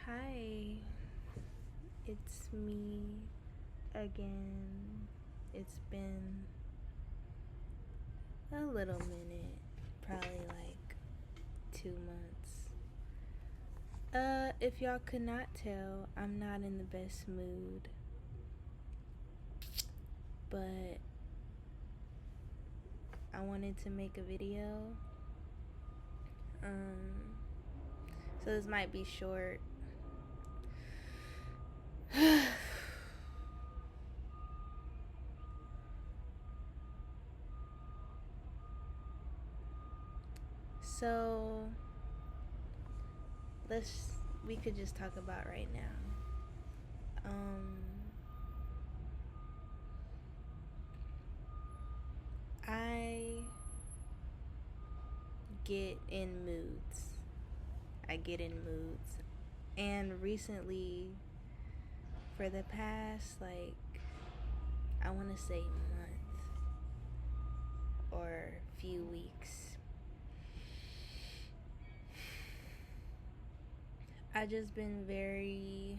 Hi, it's me again. It's been a little minute, probably like 2 months. If y'all could not tell, I'm not in the best mood, but I wanted to make a video. Um, so this might be short. So we could just talk about right now. I get in moods. I get in moods. And recently, for the past, I want to say month or few weeks, I just been very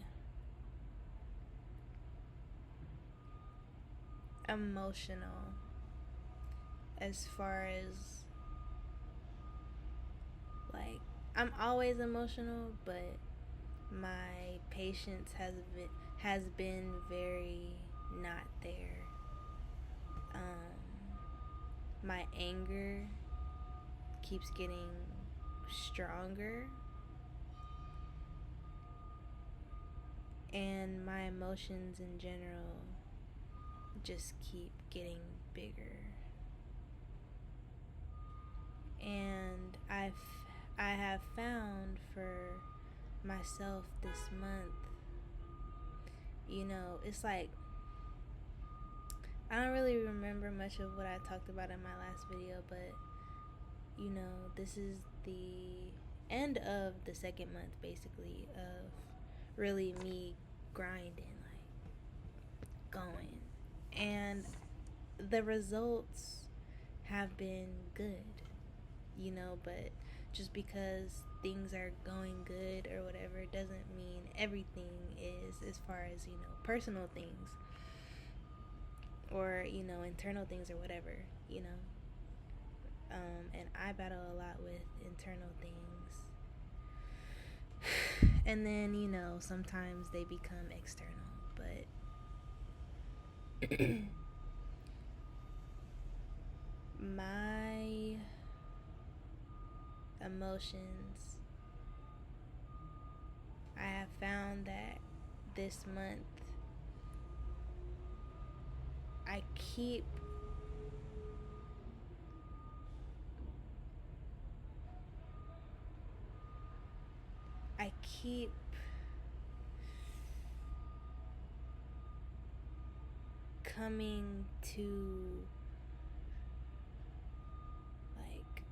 emotional as far as like I'm always emotional, but my patience has been very not there. My anger keeps getting stronger, and my emotions in general just keep getting bigger. And I have found for myself this month, it's like I don't really remember much of what I talked about in my last video, but this is the end of the second month basically of really me grinding, like going. And the results have been good, but just because things are going good or whatever doesn't mean everything is, as far as, personal things or, internal things or whatever, and I battle a lot with internal things. And then, sometimes they become external, but my emotions, I have found that this month I keep I keep coming to like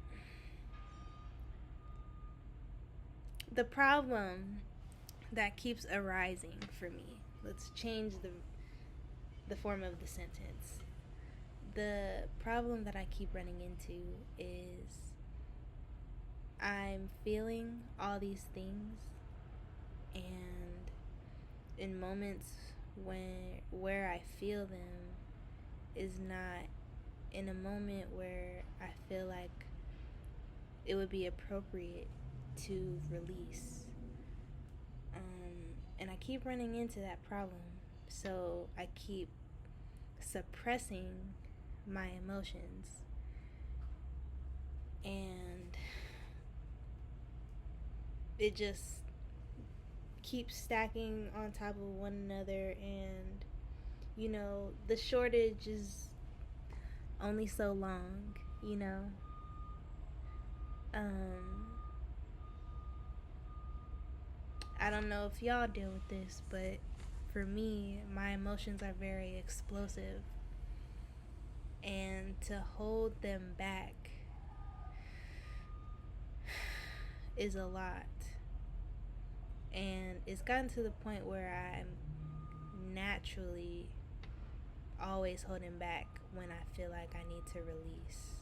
the problem that keeps arising for me. Let's change the form of the sentence. The problem that I keep running into is I'm feeling all these things, and in moments where I feel them is not in a moment where I feel like it would be appropriate to release. And I keep running into that problem. So I keep suppressing my emotions. And it just keeps stacking on top of one another. And, the shortage is only so long, I don't know if y'all deal with this, but for me, my emotions are very explosive. And to hold them back is a lot. And it's gotten to the point where I'm naturally always holding back when I feel like I need to release.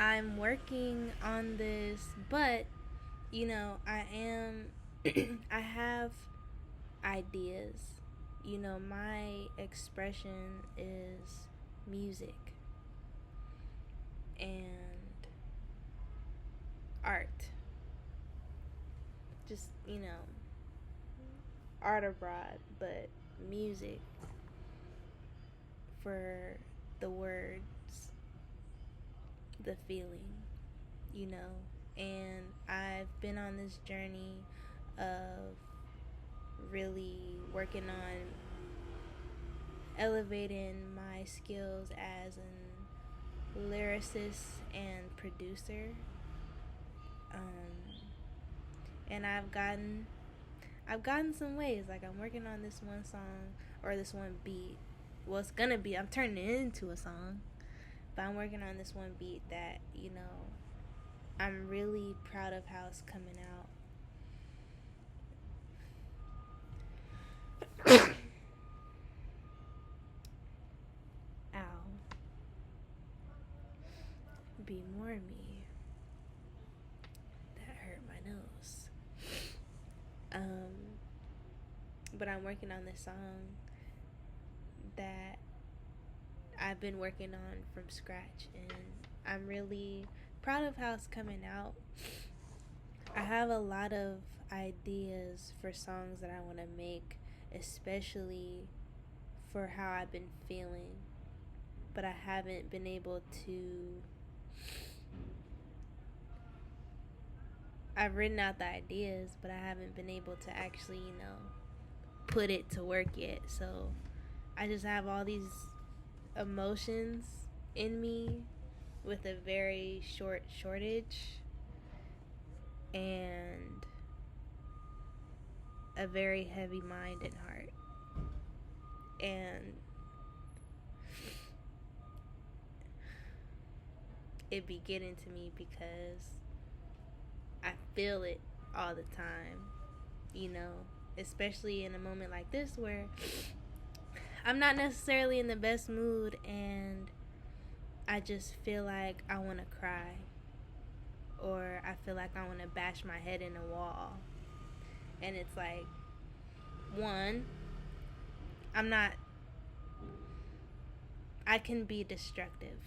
I'm working on this, but I am I have ideas. My expression is music and art. Just, art abroad, but music for the words, the feeling, you know. And I've been on this journey of really working on elevating my skills as an lyricist and producer. Um, and I've gotten some ways. Like, I'm working on this one song or this one beat. Well, it's gonna be. I'm turning it into a song, but I'm working on this one beat that I'm really proud of how it's coming out. Ow. Be more me. That hurt my nose. But I'm working on this song that I've been working on from scratch, and I'm really proud of how it's coming out. I have a lot of ideas for songs that I want to make, especially for how I've been feeling, but I haven't been able to. I've written out the ideas, but I haven't been able to actually, put it to work yet. So I just have all these emotions in me with a very short shortage and a very heavy mind and heart. And it be getting to me because I feel it all the time, especially in a moment like this where I'm not necessarily in the best mood and I just feel like I want to cry, or I feel like I want to bash my head in a wall. And it's like, one, I can be destructive.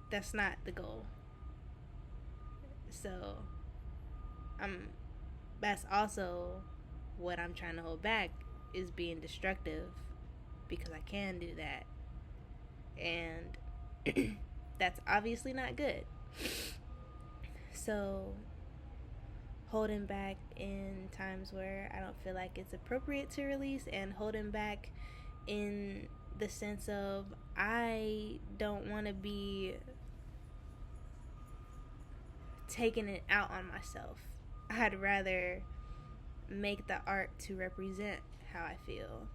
That's not the goal. So, that's also what I'm trying to hold back, is being destructive, because I can do that. And that's obviously not good. So, holding back in times where I don't feel like it's appropriate to release, and holding back in the sense of I don't want to be taking it out on myself. I'd rather make the art to represent how I feel.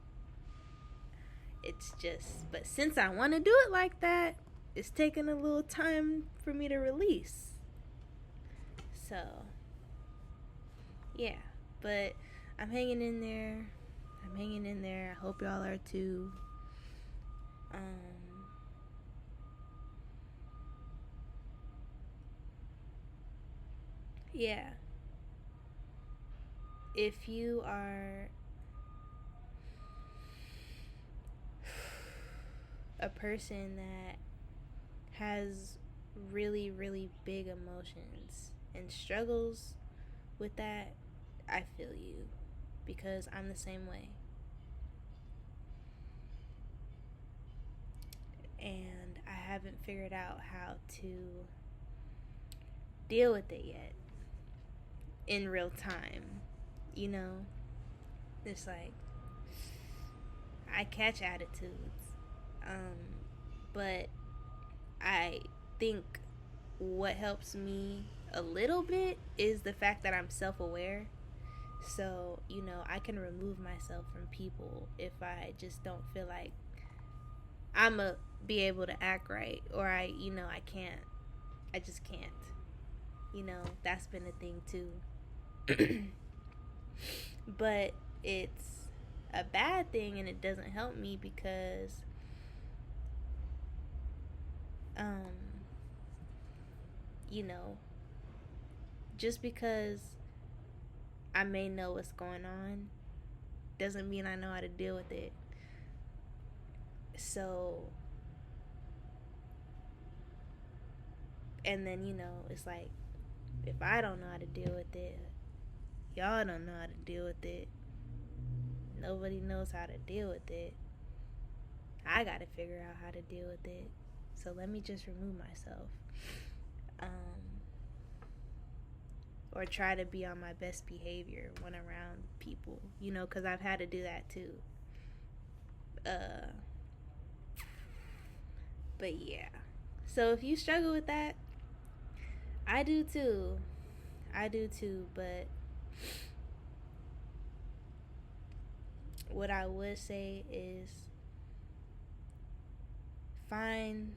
It's just, but since I want to do it like that, it's taking a little time for me to release. So, yeah, but I'm hanging in there. I hope y'all are too. Yeah. If you are a person that has really, really big emotions and struggles with that, I feel you, because I'm the same way. And I haven't figured out how to deal with it yet in real time. It's like I catch attitudes, but I think what helps me a little bit is the fact that I'm self-aware. So, I can remove myself from people if I just don't feel like I'ma be able to act right, or I can't. I just can't. That's been a thing too. But it's a bad thing, and it doesn't help me because you know, just because I may know what's going on doesn't mean I know how to deal with it. So, and then, it's like, if I don't know how to deal with it, y'all don't know how to deal with it. Nobody knows how to deal with it. I gotta figure out how to deal with it. So let me just remove myself. Or try to be on my best behavior when around people, because I've had to do that too. But yeah. So if you struggle with that, I do too. But what I would say is find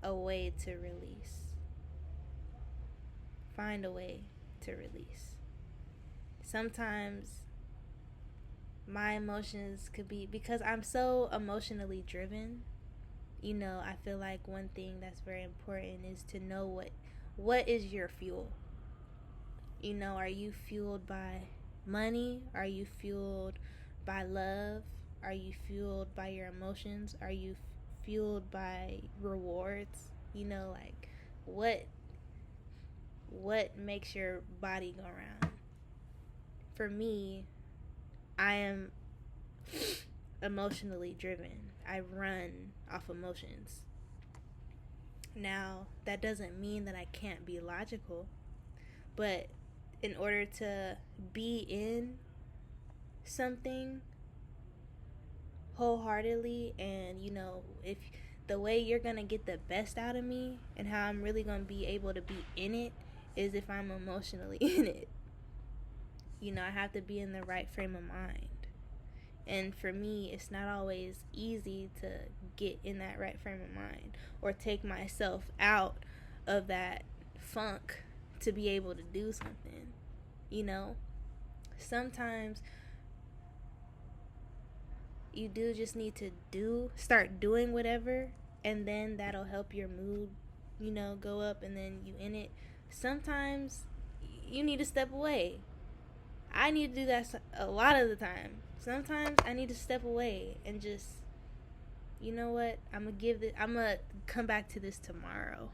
a way to release. Find a way to release. Sometimes my emotions could be, because I'm so emotionally driven, I feel like one thing that's very important is to know what is your fuel. Are you fueled by money? Are you fueled by love? Are you fueled by your emotions? Are you fueled by rewards? Like what makes your body go around? For me, I am emotionally driven. I run off emotions. Now, that doesn't mean that I can't be logical, but in order to be in something wholeheartedly, and if the way you're gonna get the best out of me and how I'm really gonna be able to be in it is if I'm emotionally in it. I have to be in the right frame of mind. And for me, it's not always easy to get in that right frame of mind or take myself out of that funk to be able to do something. Sometimes you do just need to start doing whatever, and then that'll help your mood, go up, and then you in it. Sometimes you need to step away. I need to do that a lot of the time. Sometimes I need to step away and just, you know what, I'm gonna come back to this tomorrow,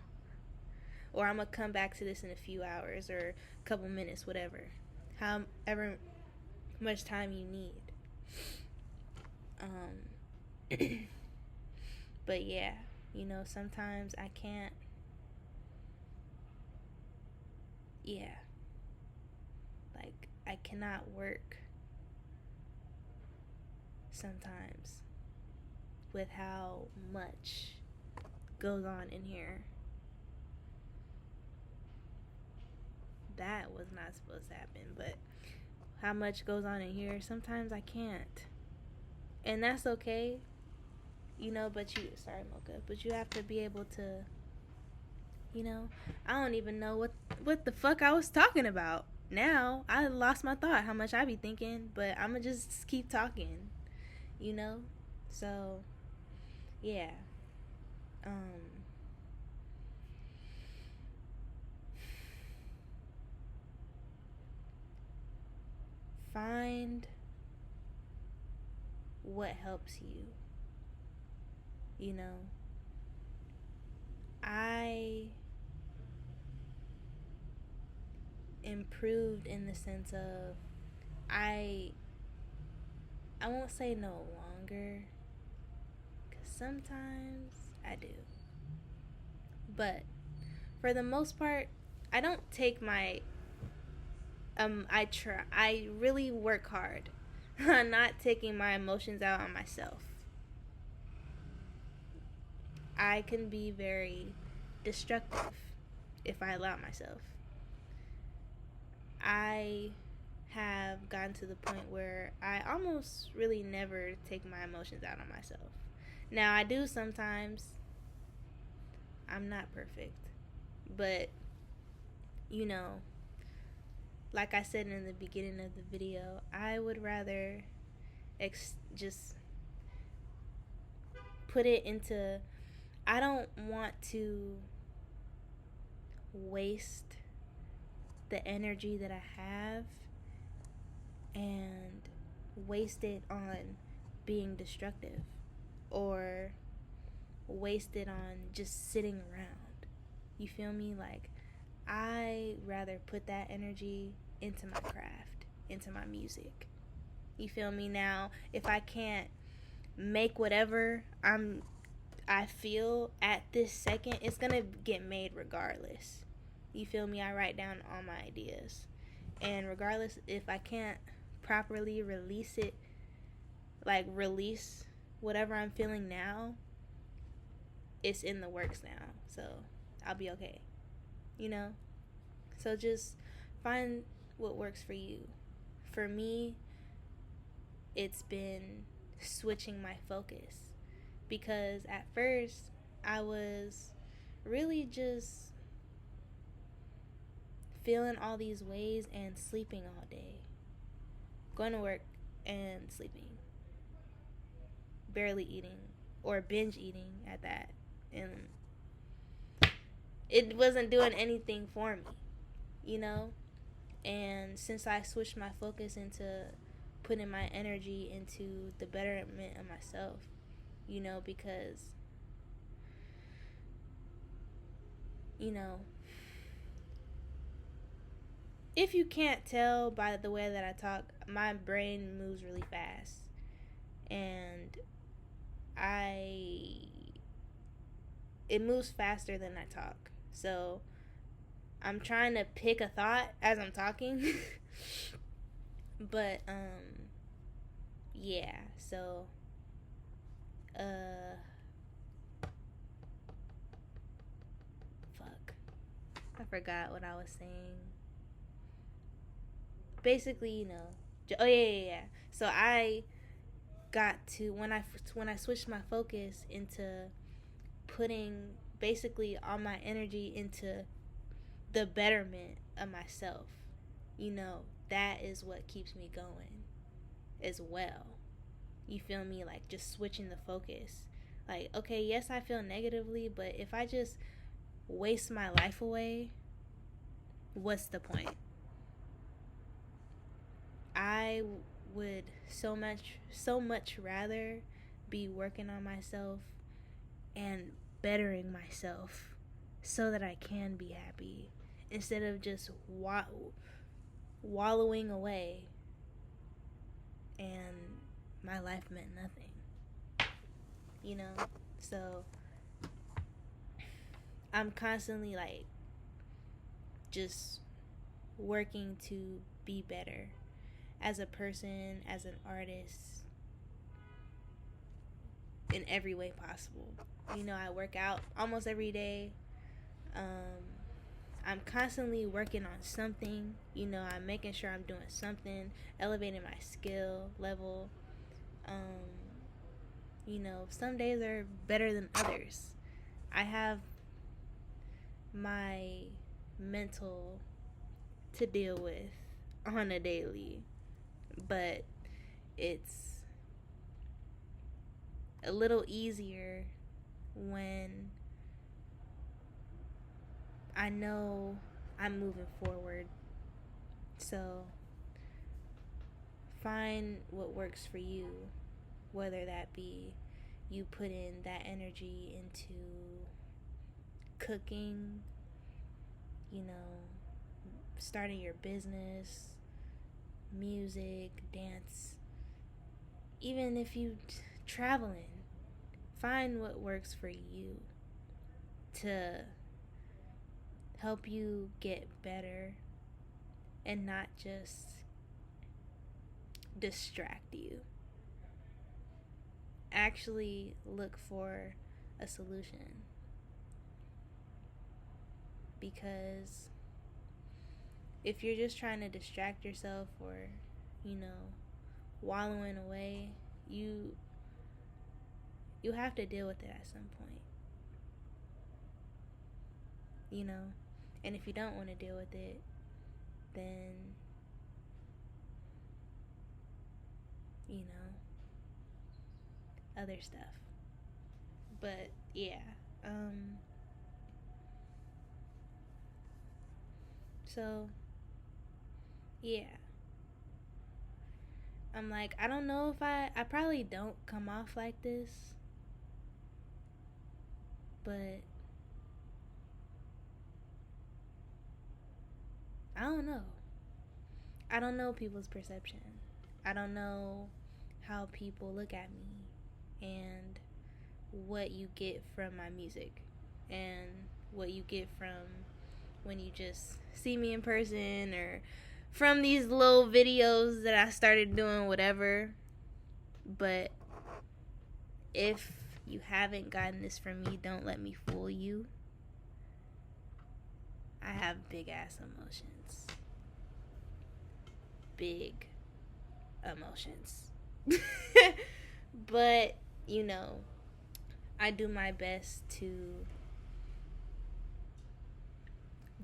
or I'm gonna come back to this in a few hours or a couple minutes, whatever, however much time you need. But yeah, sometimes I can't. Yeah, like I cannot work sometimes with how much goes on in here. That was not supposed to happen, but how much goes on in here, sometimes I can't. And that's okay. Sorry, Mocha, but you have to be able to, I don't even know what the fuck I was talking about. Now, I lost my thought, how much I be thinking, but I'm gonna just keep talking, So, yeah. Find what helps you. I improved in the sense of I won't say no longer, because sometimes I do, but for the most part, I don't take my I really work hard on not taking my emotions out on myself. I can be very destructive if I allow myself. I have gotten to the point where I almost really never take my emotions out on myself. Now, I do sometimes. I'm not perfect. But, like I said in the beginning of the video, I would rather just put it into... I don't want to waste the energy that I have and waste it on being destructive or waste it on just sitting around. You feel me? Like, I rather put that energy into my craft, into my music. You feel me? Now, if I can't make whatever I feel at this second, it's gonna get made regardless. You feel me? I write down all my ideas, and regardless if I can't properly release it, like release whatever I'm feeling now, it's in the works now, so I'll be okay. You know? So just find what works for you. For me, it's been switching my focus, because at first I was really just feeling all these ways and sleeping all day, going to work and sleeping, barely eating, or binge eating at that, and it wasn't doing anything for me, you know? And since I switched my focus into putting my energy into the betterment of myself, you know, because, you know, if you can't tell by the way that I talk, my brain moves really fast. And it moves faster than I talk. So I'm trying to pick a thought as I'm talking. But yeah, so fuck. I forgot what I was saying. Basically, you know. Oh yeah. So I got to, when I switched my focus into putting basically all my energy into the betterment of myself, you know, that is what keeps me going as well. You feel me? Like, just switching the focus. Like, okay, yes, I feel negatively, but if I just waste my life away, what's the point? I would so much rather be working on myself and bettering myself so that I can be happy, instead of just wallowing away and my life meant nothing, you know? So I'm constantly like just working to be better as a person, as an artist, in every way possible. You know, I work out almost every day. I'm constantly working on something. You know, I'm making sure I'm doing something, elevating my skill level. You know, some days are better than others. I have my mental to deal with on a daily, but it's a little easier when I know I'm moving forward. So find what works for you, whether that be you put in that energy into cooking, you know, starting your business, music, dance, even if you traveling, find what works for you to help you get better and not just distract you. Actually look for a solution, because if you're just trying to distract yourself or, you know, wallowing away, you have to deal with it at some point, you know. And if you don't want to deal with it, then, you know, other stuff. But yeah, So, yeah. I'm like, I don't know if I probably don't come off like this, but I don't know. I don't know people's perception. I don't know how people look at me and what you get from my music and what you get from when you just see me in person or from these little videos that I started doing, whatever. But if you haven't gotten this from me, don't let me fool you. I have big ass emotions. Big emotions. But, you know, I do my best to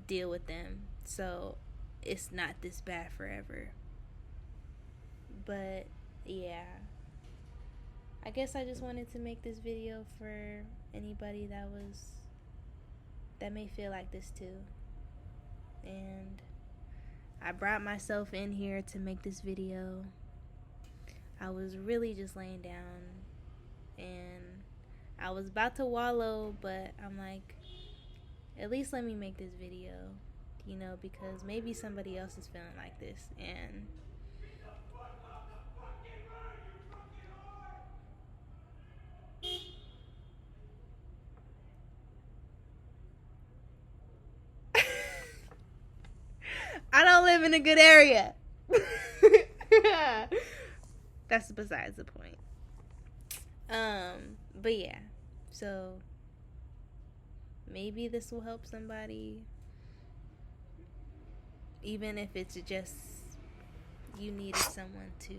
deal with them so it's not this bad forever. But, yeah. I guess I just wanted to make this video for anybody that may feel like this too. And I brought myself in here to make this video. I was really just laying down and I was about to wallow, but I'm like, at least let me make this video, you know, because maybe somebody else is feeling like this. And I don't live in a good area. That's besides the point. But yeah, so maybe this will help somebody, even if it's just you needed someone to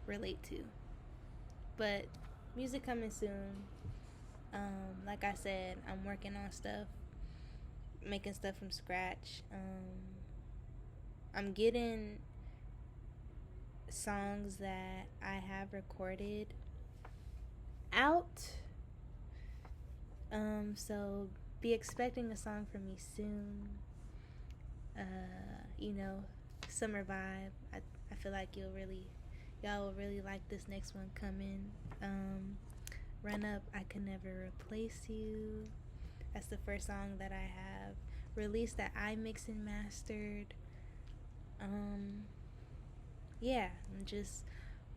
relate to. But music coming soon. Like I said, I'm working on stuff, making stuff from scratch. I'm getting songs that I have recorded out. So be expecting a song from me soon. You know, summer vibe. I feel like y'all will really like this next one coming. Run Up, I Could Never Replace You. That's the first song that I have released that I mixed and mastered. Yeah, just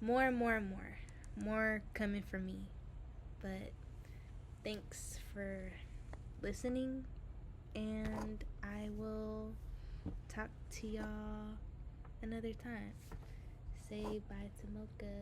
more and more and more coming from me. But thanks for listening, and I will talk to y'all another time. Say bye to Mocha.